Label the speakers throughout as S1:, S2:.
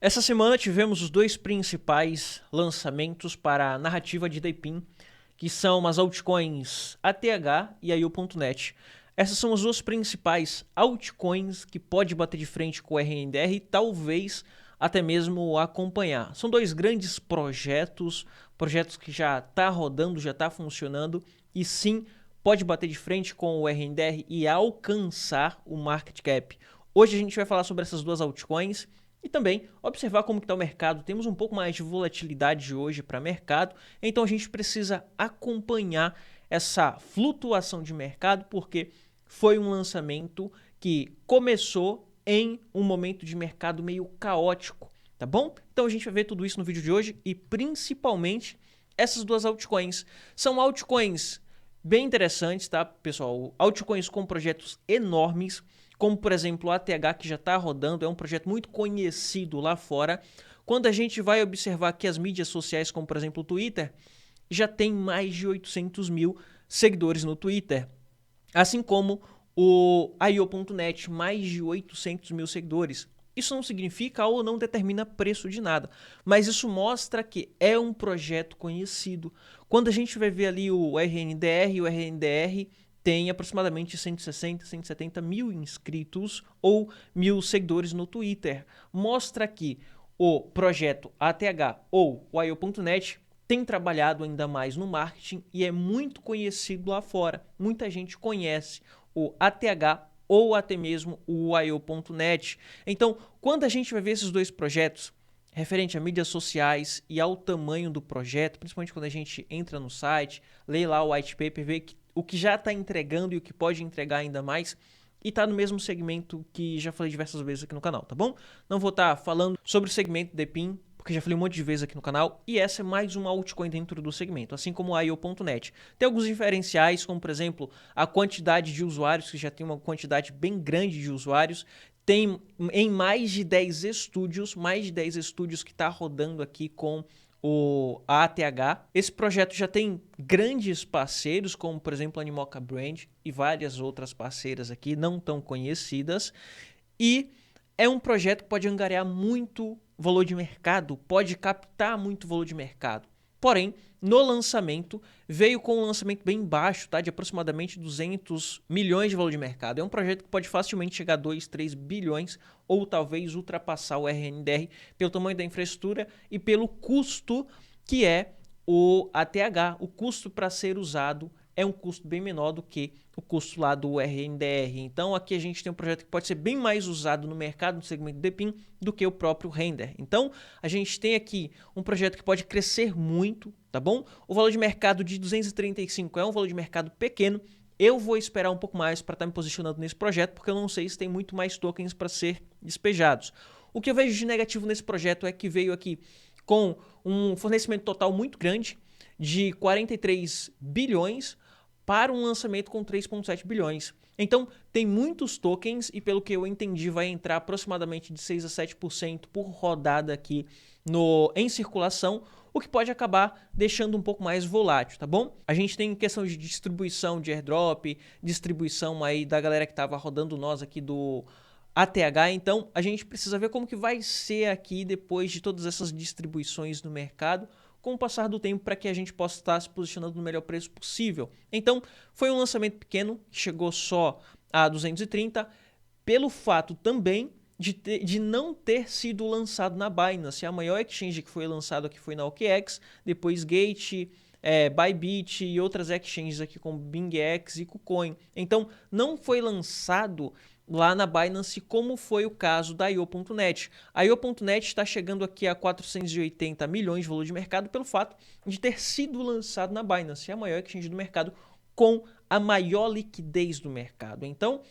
S1: Essa semana tivemos os dois principais lançamentos para a narrativa de DePIN, que são as altcoins ATH e a IO.net. Essas são as duas principais altcoins que pode bater de frente com o RNDR e talvez até mesmo acompanhar. São dois grandes projetos que já está rodando, já está funcionando e sim pode bater de frente com o RNDR e alcançar o market cap. Hoje a gente vai falar sobre essas duas altcoins e também observar como está o mercado. Temos um pouco mais de volatilidade hoje para o mercado, então a gente precisa acompanhar essa flutuação de mercado, porque foi um lançamento que começou em um momento de mercado meio caótico, tá bom? Então a gente vai ver tudo isso no vídeo de hoje e principalmente essas duas altcoins. São altcoins bem interessantes, tá, pessoal? Altcoins com projetos enormes, como por exemplo o ATH, que já está rodando, é um projeto muito conhecido lá fora. Quando a gente vai observar que as mídias sociais, como por exemplo o Twitter, já tem mais de 800 mil seguidores no Twitter. Assim como o IO.net, mais de 800 mil seguidores. Isso não significa ou não determina preço de nada, mas isso mostra que é um projeto conhecido. Quando a gente vai ver ali o RNDR tem aproximadamente 160, 170 mil inscritos ou mil seguidores no Twitter. Mostra que o projeto ATH ou o IO.net tem trabalhado ainda mais no marketing e é muito conhecido lá fora. Muita gente conhece o ATH ou até mesmo o IO.net. Então, quando a gente vai ver esses dois projetos, referente a mídias sociais e ao tamanho do projeto, principalmente quando a gente entra no site, lê lá o white paper, vê o que já está entregando e o que pode entregar ainda mais, e está no mesmo segmento que já falei diversas vezes aqui no canal, tá bom? Não vou estar falando sobre o segmento DePIN, porque já falei um monte de vezes aqui no canal, e essa é mais uma altcoin dentro do segmento, assim como a IO.net. Tem alguns diferenciais, como por exemplo, a quantidade de usuários, que já tem uma quantidade bem grande de usuários, tem em mais de 10 estúdios que está rodando aqui com o ATH. Esse projeto já tem grandes parceiros, como por exemplo a Animoca Brand e várias outras parceiras aqui, não tão conhecidas, e é um projeto que pode angariar muito valor de mercado, pode captar muito valor de mercado. Porém, no lançamento, veio com um lançamento bem baixo, tá? De aproximadamente 200 milhões de valor de mercado. É um projeto que pode facilmente chegar a 2, 3 bilhões ou talvez ultrapassar o RNDR pelo tamanho da infraestrutura e pelo custo que é o ATH. O custo para ser usado é um custo bem menor do que o custo lá do RNDR. Então aqui a gente tem um projeto que pode ser bem mais usado no mercado, no segmento DePIN, do que o próprio render. Então a gente tem aqui um projeto que pode crescer muito, tá bom? O valor de mercado de 235 é um valor de mercado pequeno. Eu vou esperar um pouco mais para estar me posicionando nesse projeto, porque eu não sei se tem muito mais tokens para ser despejados. O que eu vejo de negativo nesse projeto é que veio aqui com um fornecimento total muito grande, de 43 bilhões, para um lançamento com 3,7 bilhões. Então, tem muitos tokens e, pelo que eu entendi, vai entrar aproximadamente de 6 a 7% por rodada aqui em circulação, o que pode acabar deixando um pouco mais volátil, tá bom? A gente tem questão de distribuição de airdrop, distribuição aí da galera que estava rodando nós aqui do ATH, então a gente precisa ver como que vai ser aqui depois de todas essas distribuições no mercado, com o passar do tempo, para que a gente possa estar se posicionando no melhor preço possível. Então, foi um lançamento pequeno, chegou só a 230, pelo fato também de não ter sido lançado na Binance. A maior exchange que foi lançado aqui foi na OKX, depois Gate, Bybit e outras exchanges aqui como BingX e KuCoin. Então, não foi lançado lá na Binance, como foi o caso da IO.net. A IO.net está chegando aqui a 480 milhões de valor de mercado pelo fato de ter sido lançado na Binance, a maior exchange do mercado, com a maior liquidez do mercado. Então,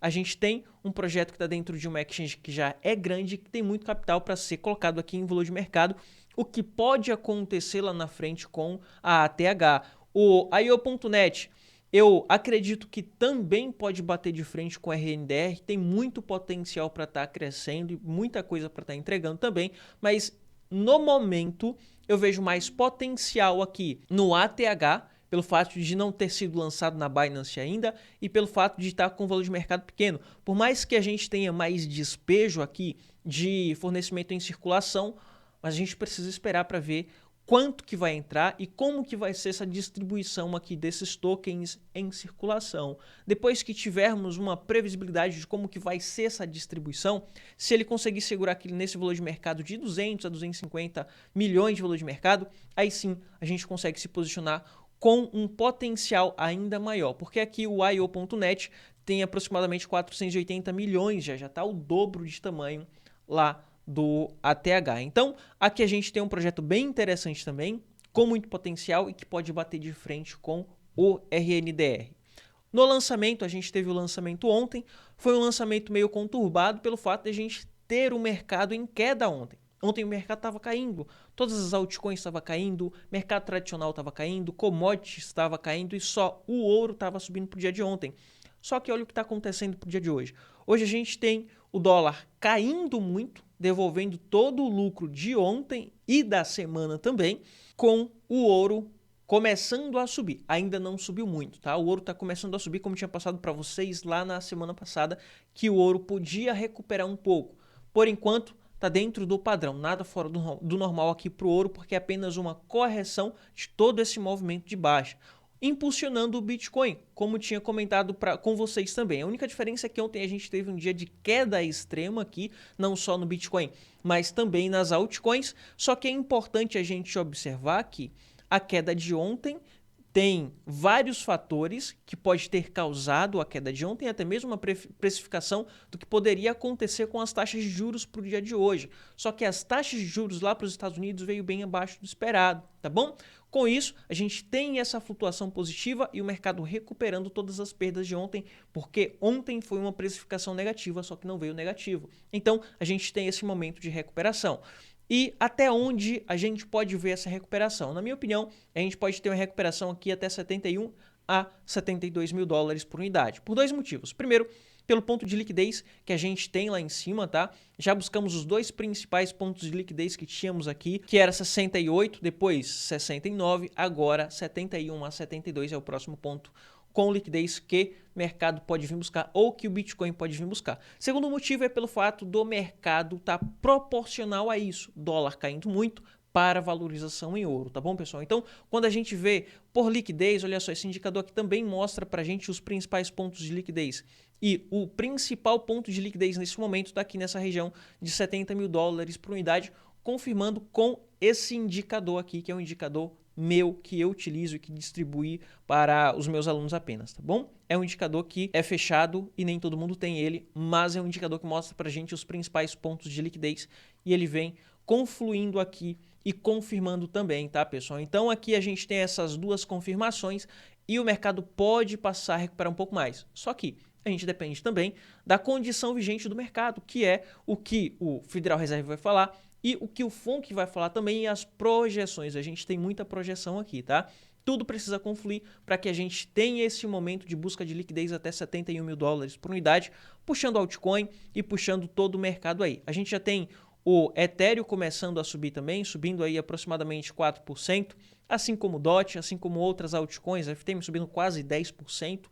S1: a gente tem um projeto que está dentro de uma exchange que já é grande, que tem muito capital para ser colocado aqui em valor de mercado, o que pode acontecer lá na frente com a ATH. O IO.net, eu acredito que também pode bater de frente com a RNDR, tem muito potencial para estar crescendo e muita coisa para estar entregando também, mas no momento eu vejo mais potencial aqui no ATH, pelo fato de não ter sido lançado na Binance ainda e pelo fato de estar com valor de mercado pequeno. Por mais que a gente tenha mais despejo aqui de fornecimento em circulação, mas a gente precisa esperar para ver quanto que vai entrar e como que vai ser essa distribuição aqui desses tokens em circulação. Depois que tivermos uma previsibilidade de como que vai ser essa distribuição, se ele conseguir segurar aqui nesse valor de mercado de 200 a 250 milhões de valor de mercado, aí sim a gente consegue se posicionar com um potencial ainda maior, porque aqui o IO.net tem aproximadamente 480 milhões, já está o dobro de tamanho lá do ATH. Então, aqui a gente tem um projeto bem interessante também, com muito potencial e que pode bater de frente com o RNDR. No lançamento, a gente teve o lançamento ontem, foi um lançamento meio conturbado pelo fato de a gente ter o mercado em queda ontem. Ontem o mercado estava caindo, todas as altcoins estavam caindo, mercado tradicional estava caindo, commodities estava caindo e só o ouro estava subindo para o dia de ontem. Só que olha o que está acontecendo para o dia de hoje. Hoje a gente tem o dólar caindo muito, devolvendo todo o lucro de ontem e da semana também, com o ouro começando a subir. Ainda não subiu muito, tá? O ouro está começando a subir, como tinha passado para vocês lá na semana passada, que o ouro podia recuperar um pouco. Por enquanto, está dentro do padrão, nada fora do normal aqui para o ouro, porque é apenas uma correção de todo esse movimento de baixa, impulsionando o Bitcoin, como tinha comentado com vocês também. A única diferença é que ontem a gente teve um dia de queda extrema aqui, não só no Bitcoin, mas também nas altcoins, só que é importante a gente observar que a queda de ontem tem vários fatores que pode ter causado a queda de ontem, até mesmo uma precificação do que poderia acontecer com as taxas de juros para o dia de hoje. Só que as taxas de juros lá para os Estados Unidos veio bem abaixo do esperado, tá bom? Com isso, a gente tem essa flutuação positiva e o mercado recuperando todas as perdas de ontem, porque ontem foi uma precificação negativa, só que não veio negativo. Então, a gente tem esse momento de recuperação. E até onde a gente pode ver essa recuperação? Na minha opinião, a gente pode ter uma recuperação aqui até 71 a 72 mil dólares por unidade, por dois motivos. Primeiro, pelo ponto de liquidez que a gente tem lá em cima, tá? Já buscamos os dois principais pontos de liquidez que tínhamos aqui, que era 68, depois 69, agora 71 a 72 é o próximo ponto com liquidez que o mercado pode vir buscar ou que o Bitcoin pode vir buscar. Segundo motivo é pelo fato do mercado estar proporcional a isso, dólar caindo muito para valorização em ouro, tá bom, pessoal? Então, quando a gente vê por liquidez, olha só, esse indicador aqui também mostra para a gente os principais pontos de liquidez. E o principal ponto de liquidez nesse momento está aqui nessa região de 70 mil dólares por unidade, confirmando com esse indicador aqui, que é um indicador meu que eu utilizo e que distribuí para os meus alunos apenas, tá bom? É um indicador que é fechado e nem todo mundo tem ele, mas é um indicador que mostra para a gente os principais pontos de liquidez e ele vem confluindo aqui e confirmando também, tá, pessoal? Então aqui a gente tem essas duas confirmações e o mercado pode passar a recuperar um pouco mais. Só que a gente depende também da condição vigente do mercado, que é o que o Federal Reserve vai falar e o que o FONC vai falar também e as projeções. A gente tem muita projeção aqui, tá? Tudo precisa confluir para que a gente tenha esse momento de busca de liquidez até 71 mil dólares por unidade, puxando altcoin e puxando todo o mercado aí. A gente já tem o Ethereum começando a subir também, subindo aí aproximadamente 4%, assim como o DOT, assim como outras altcoins, a FTM subindo quase 10%,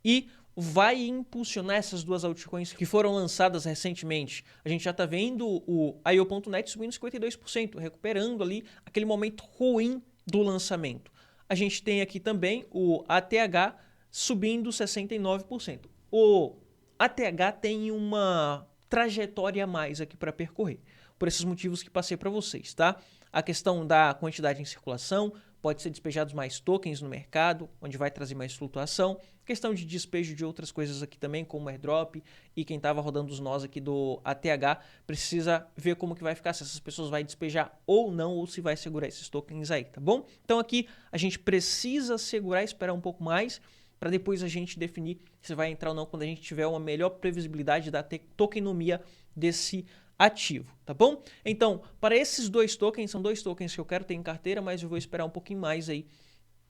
S1: e vai impulsionar essas duas altcoins que foram lançadas recentemente. A gente já está vendo o IO.net subindo 52%, recuperando ali aquele momento ruim do lançamento. A gente tem aqui também o ATH subindo 69%. O ATH tem uma trajetória a mais aqui para percorrer, por esses motivos que passei para vocês, tá? A questão da quantidade em circulação, pode ser despejados mais tokens no mercado, onde vai trazer mais flutuação. Questão de despejo de outras coisas aqui também, como airdrop, e quem estava rodando os nós aqui do ATH precisa ver como que vai ficar, se essas pessoas vai despejar ou não, ou se vai segurar esses tokens aí, tá bom? Então aqui a gente precisa segurar e esperar um pouco mais, para depois a gente definir se vai entrar ou não, quando a gente tiver uma melhor previsibilidade da tokenomia desse ativo, tá bom? Então, para esses dois tokens, são dois tokens que eu quero ter em carteira, mas eu vou esperar um pouquinho mais aí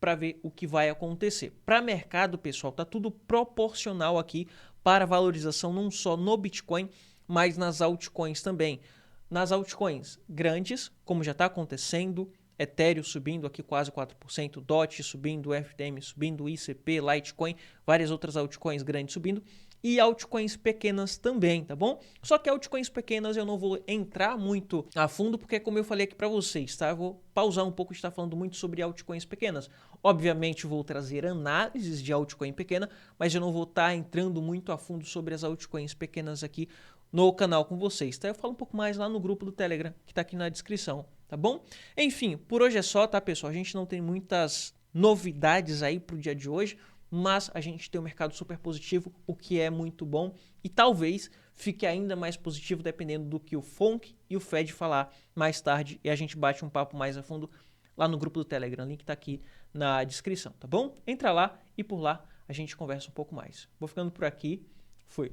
S1: para ver o que vai acontecer. Para mercado, pessoal, tá tudo proporcional aqui para valorização não só no Bitcoin, mas nas altcoins também. Nas altcoins grandes, como já está acontecendo, Ethereum subindo aqui quase 4%, DOT subindo, FTM subindo, ICP, Litecoin, várias outras altcoins grandes subindo e altcoins pequenas também, tá bom? Só que altcoins pequenas eu não vou entrar muito a fundo porque como eu falei aqui para vocês, tá? Eu vou pausar um pouco de estar falando muito sobre altcoins pequenas. Obviamente vou trazer análises de altcoin pequena, mas eu não vou estar entrando muito a fundo sobre as altcoins pequenas aqui no canal com vocês, tá? Eu falo um pouco mais lá no grupo do Telegram, que tá aqui na descrição, tá bom? Enfim, por hoje é só, tá, pessoal? A gente não tem muitas novidades aí pro dia de hoje, mas a gente tem um mercado super positivo, o que é muito bom, e talvez fique ainda mais positivo dependendo do que o FONC e o Fed falar mais tarde, e a gente bate um papo mais a fundo lá no grupo do Telegram, link tá aqui na descrição, tá bom? Entra lá e por lá a gente conversa um pouco mais. Vou ficando por aqui, fui!